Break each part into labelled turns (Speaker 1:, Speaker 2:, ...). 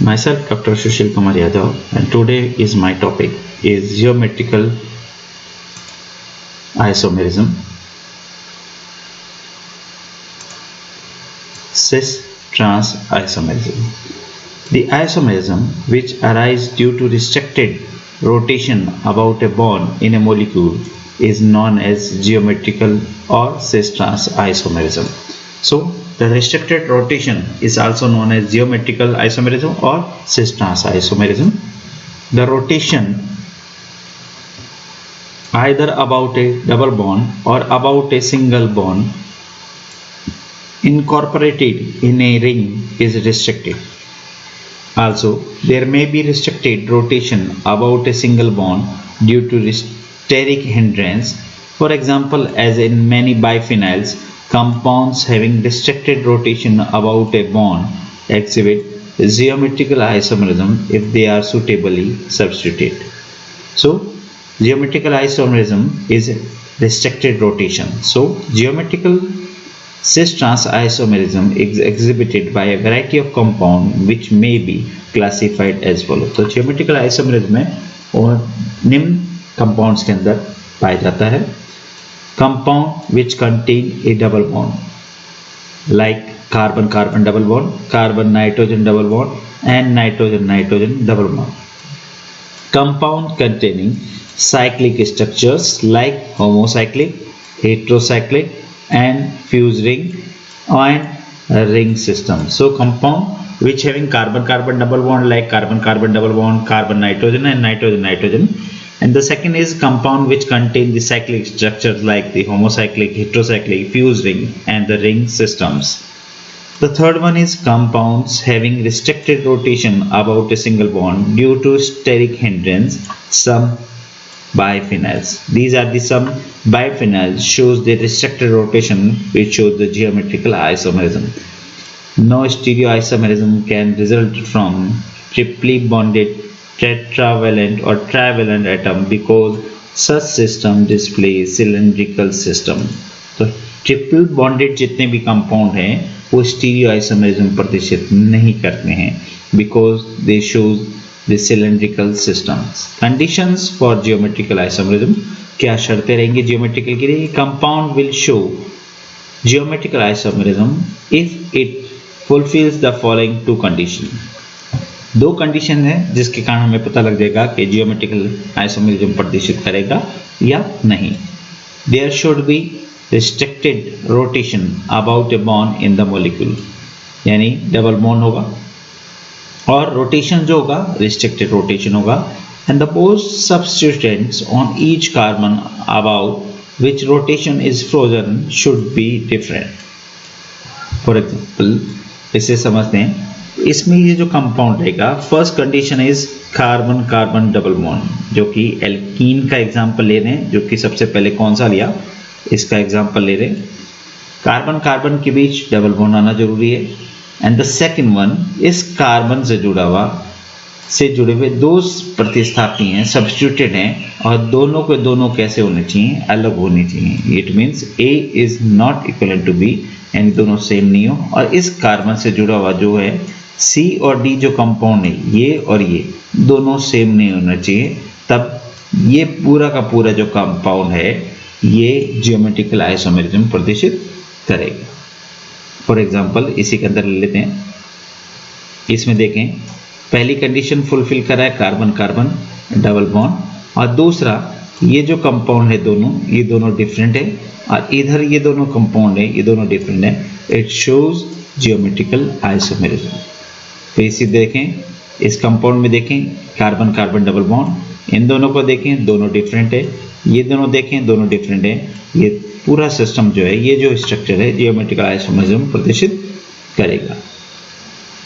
Speaker 1: Myself Dr. Sushil Kumar Yadav, and today is my topic is geometrical isomerism, cis-trans isomerism. The isomerism which arises due to restricted rotation about a bond in a molecule is known as geometrical or cis-trans isomerism. So the restricted rotation is also known as geometrical isomerism or cis-trans isomerism. The rotation either about a double bond or about a single bond incorporated in a ring is restricted. Also, there may be restricted rotation about a single bond due to steric hindrance. For example, as in many biphenyls, compounds having restricted rotation about a bond exhibit geometrical isomerism if they are suitably substituted. So, geometrical isomerism is restricted rotation. So, geometrical cis-trans isomerism is exhibited by a variety of compound which may be classified as follows. तो geometrical isomerism में और निम्न compounds के अंदर पाया जाता है. Compound which contain a double bond like carbon-carbon double bond, carbon-nitrogen double bond and nitrogen-nitrogen double bond. Compound containing cyclic structures like homocyclic, heterocyclic and fused ring and ring system. So compound which having carbon-carbon double bond like carbon-carbon double bond, carbon-nitrogen and nitrogen-nitrogen. And the second is compound which contain the cyclic structures like the homocyclic, heterocyclic, fused ring and the ring systems. The third one is compounds having restricted rotation about a single bond due to steric hindrance, some biphenyls. These are the some biphenyls shows the restricted rotation which shows the geometrical isomerism. No stereoisomerism can result from triply bonded tetravalent or trivalent atom because such system displays cylindrical system. तो triple bonded जितने भी compound हैं वो स्टीरियोआइसोमेरिज्म प्रदर्शित नहीं करते हैं because they shows the cylindrical systems. Conditions for geometrical isomerism. क्या शर्तें रहेंगी geometrical के लिए? Compound will show geometrical isomerism if it fulfills the following two conditions. दो कंडीशन है जिसके कारण हमें पता लग जाएगा कि जियोमेट्रिकल आइसोमेरिज्म प्रदर्शित करेगा या नहीं. There should be restricted rotation about a bond in the molecule, यानी डबल बॉन्ड होगा और रोटेशन जो होगा रिस्ट्रिक्टेड रोटेशन होगा. And the both substituents on each carbon about which rotation is frozen should be different. For example इसे समझते हैं. इसमें ये जो कंपाउंड रहेगा, first condition is carbon carbon double bond, जो कि एल्कीन का एग्जांपल ले रहे हैं, जो कि सबसे पहले कौन सा लिया इसका एग्जांपल ले रहे हैं. कार्बन कार्बन के बीच डबल बॉन्ड आना जरूरी है. एंड द सेकंड वन इस कार्बन से जुड़े हुए दो प्रतिस्थापी हैं, सब्स्टिट्यूटेड हैं और दोनों के दोनों कैसे होने चाहिए, अलग होने चाहिए. It means A is not equal to B, यानी दोनों सेम नहीं हो. और इस कार्बन से जुड़ा हुआ जो है सी और डी जो कंपाउंड है, ये और ये दोनों सेम नहीं होना चाहिए, तब ये पूरा का पूरा जो कंपाउंड है ये जियोमेट्रिकल आइसोमेरिज्म प्रदर्शित करेगा. फॉर एग्जांपल इसी के अंदर ले लेते हैं. इसमें देखें पहली कंडीशन फुलफिल करा है कार्बन कार्बन डबल बॉन्ड, और दूसरा ये जो कंपाउंड है दोनों ये दोनों डिफरेंट है और इधर ये दोनों कंपाउंड है ये दोनों डिफरेंट है. It shows geometrical isomerism. तो इसी देखें इस कंपाउंड में देखें कार्बन कार्बन डबल बॉन्ड, इन दोनों को देखें दोनों डिफरेंट है, ये दोनों देखें दोनों डिफरेंट है. ये पूरा सिस्टम जो है ये जो स्ट्रक्चर है जियोमेट्रिकल आइसोमेरिज्म प्रदर्शित करेगा.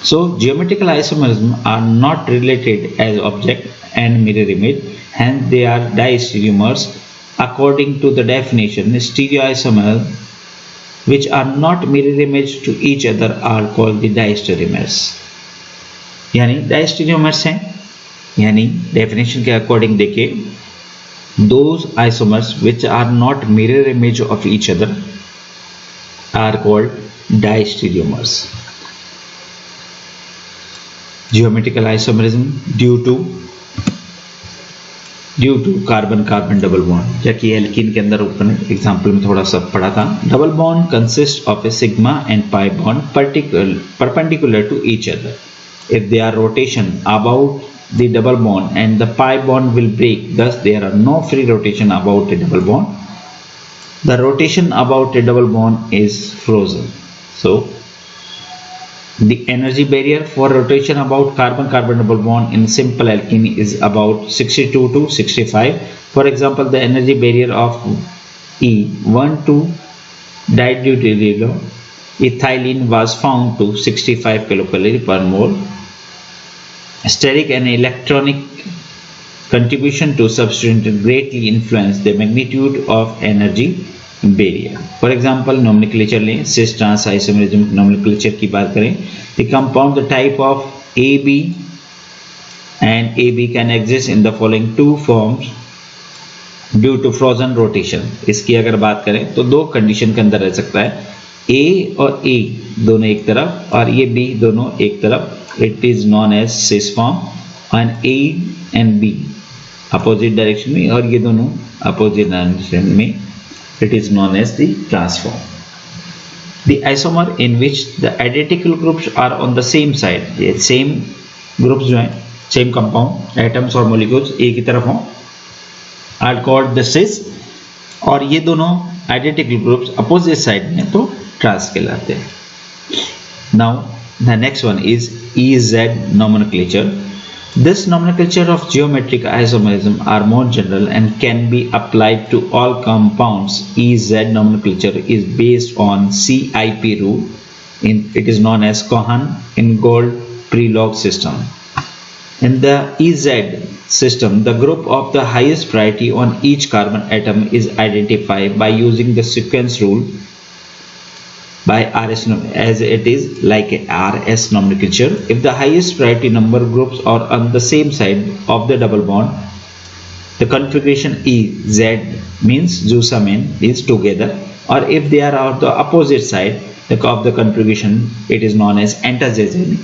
Speaker 1: So geometrical isomerism are not related as object and mirror image, hence they are diastereomers. According to the definition, stereoisomers which are not mirror image to each other are called the diastereomers. यानी diastereomers हैं, यानी definition के according देखिए those isomers which are not mirror image of each other are called diastereomers. geometrical isomerism due to carbon carbon double bond, जबकि alkene के अंदर ऊपर example में थोड़ा सा पढ़ा था. Double bond consist of A sigma and pi bond perpendicular to each other. If they are rotation about the double bond and the pi bond will break, thus there are no free rotation about a double bond. The rotation about a double bond is frozen. So the energy barrier for rotation about carbon-carbon double bond in simple alkene is about 62 to 65. For example, the energy barrier of E12-diethyl ethylene was found to 65 kilocalorie per mole. Steric and electronic contribution to substituent greatly influence the magnitude of energy barrier. For example, nomenclature लें, cis trans isomerism nomenclature की बात करें, the compound the type of AB and AB can exist in the following two forms due to frozen rotation. इसकी अगर बात करें तो दो कंडीशन के अंदर रह सकता है, A और A दोनों एक तरफ और ये B दोनों एक तरफ. It is known as cis form and A and B opposite direction में और ये दोनों opposite direction में. It is known as the transform. The isomer in which the identical groups are on the same side, ये same groups जो हैं, same compound, atoms और molecules एक ही तरफ हों, are called the cis, और ये दोनों identical groups opposite side में तो trans कहलाते हैं. Now the next one is EZ nomenclature. This nomenclature of geometric isomerism are more general and can be applied to all compounds. EZ nomenclature is based on CIP rule. It is known as Cohen-Ingold-Prelog system. In the EZ system, the group of the highest priority on each carbon atom is identified by using the sequence rule by RS, as it is like a RS nomenclature. If the highest priority number groups are on the same side of the double bond, the configuration EZ means Zusammen is together, or if they are on the opposite side of the configuration, it is known as Antazazen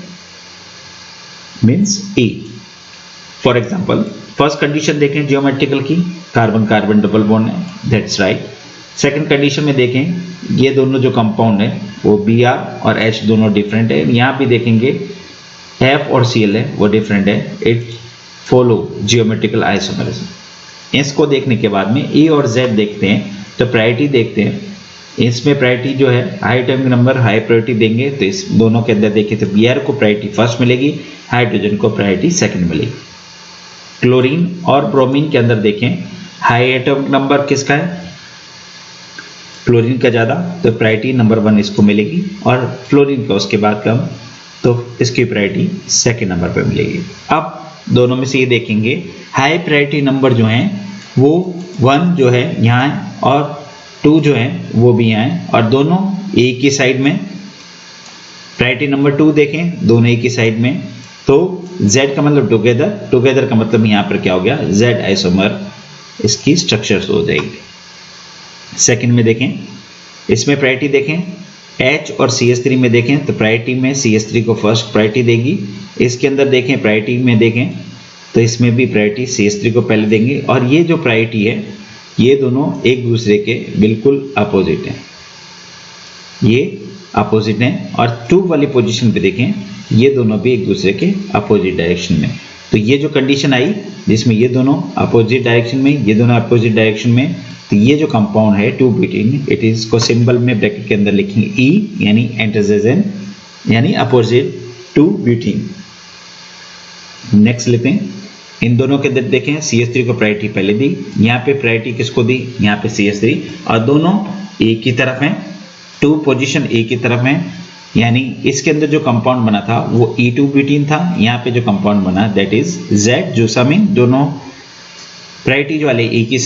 Speaker 1: means E. For example, first condition देखें geometrical की, carbon carbon double bond है, that's right. Second condition में देखें, ये दोनों जो compound है वो Br और H दोनों डिफरेंट है. यहाँ भी देखेंगे F और Cl है वो डिफरेंट है. It follow geometrical isomerism. इसको देखने के बाद में E और Z देखते हैं तो प्रायोरिटी देखते हैं. इसमें प्रायोरिटी जो है high atomic number high priority देंगे, तो इस दोनों के अंदर देखें तो Br को प्रायोरिटी फर्स्ट मिलेगी, हाइड्रोजन को प्रायोरिटी सेकंड मिलेगी. क्लोरीन और ब्रोमीन के अंदर देखें हाई एटॉमिक नंबर किसका है, क्लोरीन का ज़्यादा, तो प्रायोरिटी नंबर 1 इसको मिलेगी, और फ्लोरीन का उसके बाद कम, तो इसकी प्रायोरिटी सेकंड नंबर पर मिलेगी. अब दोनों में से ये देखेंगे हाई प्रायोरिटी नंबर जो हैं वो 1 जो है यहाँ है और 2 जो है वो भी यहाँ है, और दोनों एक ही साइड में. प्रायोरिटी नंबर 2 देखें दोनों एक ही साइड में, तो Z का मतलब टुगेदर, टुगेदर का मतलब यहाँ पर क्या हो गया, Z आइसोमर इसकी स्ट्रक्चर हो जाएगी. सेकंड में देखें, इसमें प्रायोरिटी देखें H और CH3 में देखें तो प्रायोरिटी में CH3 को फर्स्ट प्रायोरिटी देगी. इसके अंदर देखें प्रायोरिटी में देखें तो इसमें भी प्रायोरिटी CH3 को पहले देंगे, और ये जो प्रायोरिटी है ये दोनों एक दूसरे के बिल्कुल अपोजिट हैं, ये अपोजिट हैं. और 2 वाली पोजीशन पे देखें ये दोनों भी एक दूसरे के अपोजिट डायरेक्शन में. तो ये जो कंडीशन आई जिसमें ये दोनों अपोजिट डायरेक्शन में, ये दोनों अपोजिट डायरेक्शन में, तो ये जो कंपाउंड है 2-ब्यूटीन, इट इज को सिंबल में ब्रैकेट के अंदर लिखेंगे E यानी एंटाजाजेन यानी अपोजिट 2-ब्यूटीन. नेक्स्ट लेते हैं, इन दोनों के अंदर देखें CH3 को प्रायोरिटी पहले दी, यहाँ पे प्रायोरिटी किसको दी, यहाँ पे CH3, और दोनों एक ही तरफ हैं, 2 पोजीशन एक ही तरफ हैं, यानी इसके अंदर जो कंपाउंड बना था वो E2-ब्यूटीन था, यहाँ पे जो कंपाउंड बना दैट इज Z जोसामिन. दोनों प्रायोरिटी वाले एक ही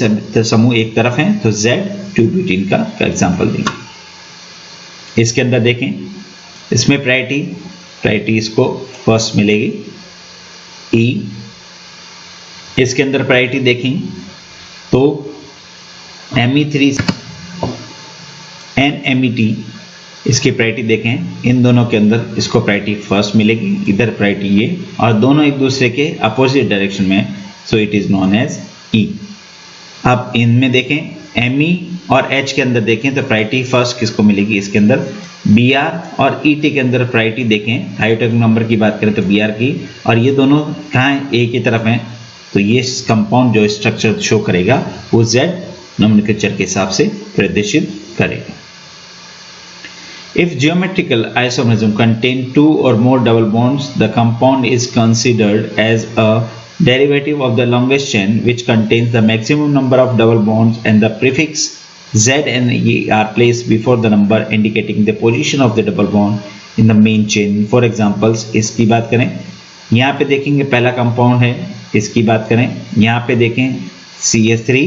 Speaker 1: समूह एक तरफ हैं, तो Z2-ब्यूटीन का एग्जांपल देंगे. इसके अंदर देखें इसमें प्रायोरिटी इसको फर्स्ट मिलेगी E. इसके अंदर प्रायोरिटी देखें तो Me3 NMet इसकी प्रायोरिटी देखें, इन दोनों के अंदर इसको प्रायोरिटी फर्स्ट मिलेगी, इधर प्रायोरिटी ये, और दोनों एक दूसरे के अपोजिट डायरेक्शन में, so it is known as E. अब इनमें देखें एम और एच के अंदर देखें तो प्रायोरिटी फर्स्ट किसको मिलेगी, इसके अंदर बी आर, और ई टी के अंदर प्रायोरिटी देखें हाइड्रोजन नंबर की बात करें तो बी आर की, और ये दोनों कहाँ हैं, ए की तरफ हैं, तो ये कंपाउंड जो स्ट्रक्चर शो करेगा वो जेड नोमेनक्लेचर के हिसाब से प्रदर्शित करेगा। If geometrical isomerism contain two or more double bonds, the compound is considered as a derivative of the longest chain which contains the maximum number of double bonds, and the prefix Z and E are placed before the number indicating the position of the double bond in the main chain. For examples, इसकी बात करें, यहाँ पे देखेंगे पहला compound है, इसकी बात करें यहाँ पे देखें CH3,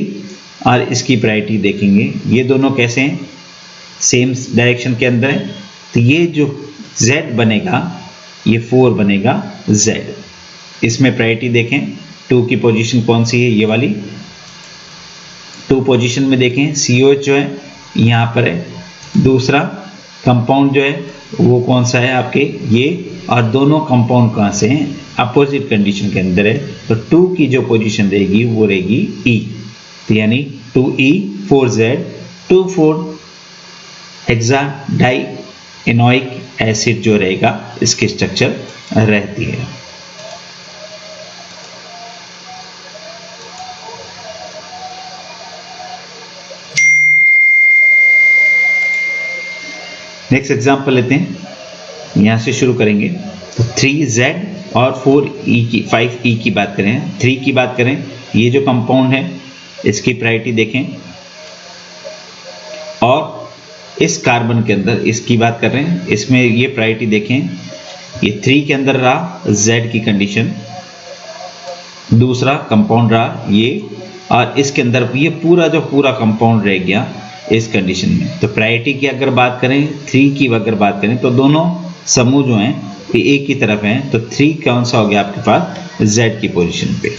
Speaker 1: और इसकी प्रायोरिटी देखेंगे, ये दोनों कैसे हैं, सेम डायरेक्शन के अंदर है, तो ये जो Z बनेगा ये 4 बनेगा Z। इसमें प्रायोरिटी देखें 2 की पोजीशन कौन सी है, ये वाली 2 पोजीशन में देखें COH जो है यहाँ पर है, दूसरा कंपाउंड जो है वो कौन सा है आपके ये, और दोनों कंपाउंड कहाँ से हैं, अपोजिट कंडीशन के अंदर है, तो 2 की जो पोजीशन रहेगी वो रहेगी E, तो यानी 2E 4Z 2,4 hexa die एनोइक acid जो रहेगा इसकी स्ट्रक्चर रहती है। नेक्स्ट एग्जांपल लेते हैं, यहां से शुरू करेंगे, तो 3Z और 5E की बात करें, 3 की बात करें, ये जो कंपाउंड है इसकी प्रायोरिटी देखें, और इस कार्बन के अंदर इसकी बात कर रहे हैं, इसमें ये प्रायोरिटी देखें, ये 3 के अंदर रहा Z की कंडीशन, दूसरा कंपाउंड रहा ये, और इसके अंदर ये पूरा जो पूरा कंपाउंड रह गया इस कंडीशन में। तो प्रायोरिटी की अगर बात करें, 3 की अगर बात करें तो दोनों समूह जो हैं ये एक की तरफ हैं, तो 3 कौन सा हो गया आपके पास, Z की पोजीशन पे।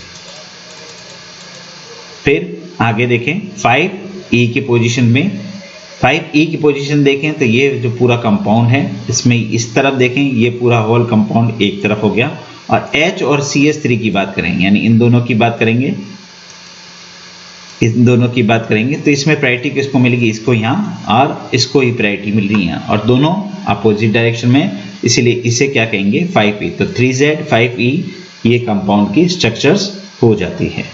Speaker 1: फिर आगे देखें 5E की पोजीशन में, 5E की पोजीशन देखें तो ये जो पूरा कंपाउंड है इसमें इस तरफ देखें ये पूरा होल कंपाउंड एक तरफ हो गया, और H और CH3 की बात करें यानी इन दोनों की बात करेंगे, इन दोनों की बात करेंगे तो इसमें प्रायोरिटी किसको मिलेगी, इसको यहाँ, और इसको ही प्रायोरिटी मिल रही है, और दोनों अपोजिट डायरेक्शन में, इसीलिए इसे क्या कहेंगे 5E। तो 3Z 5E ये कंपाउंड की स्ट्रक्चर्स हो जाती है।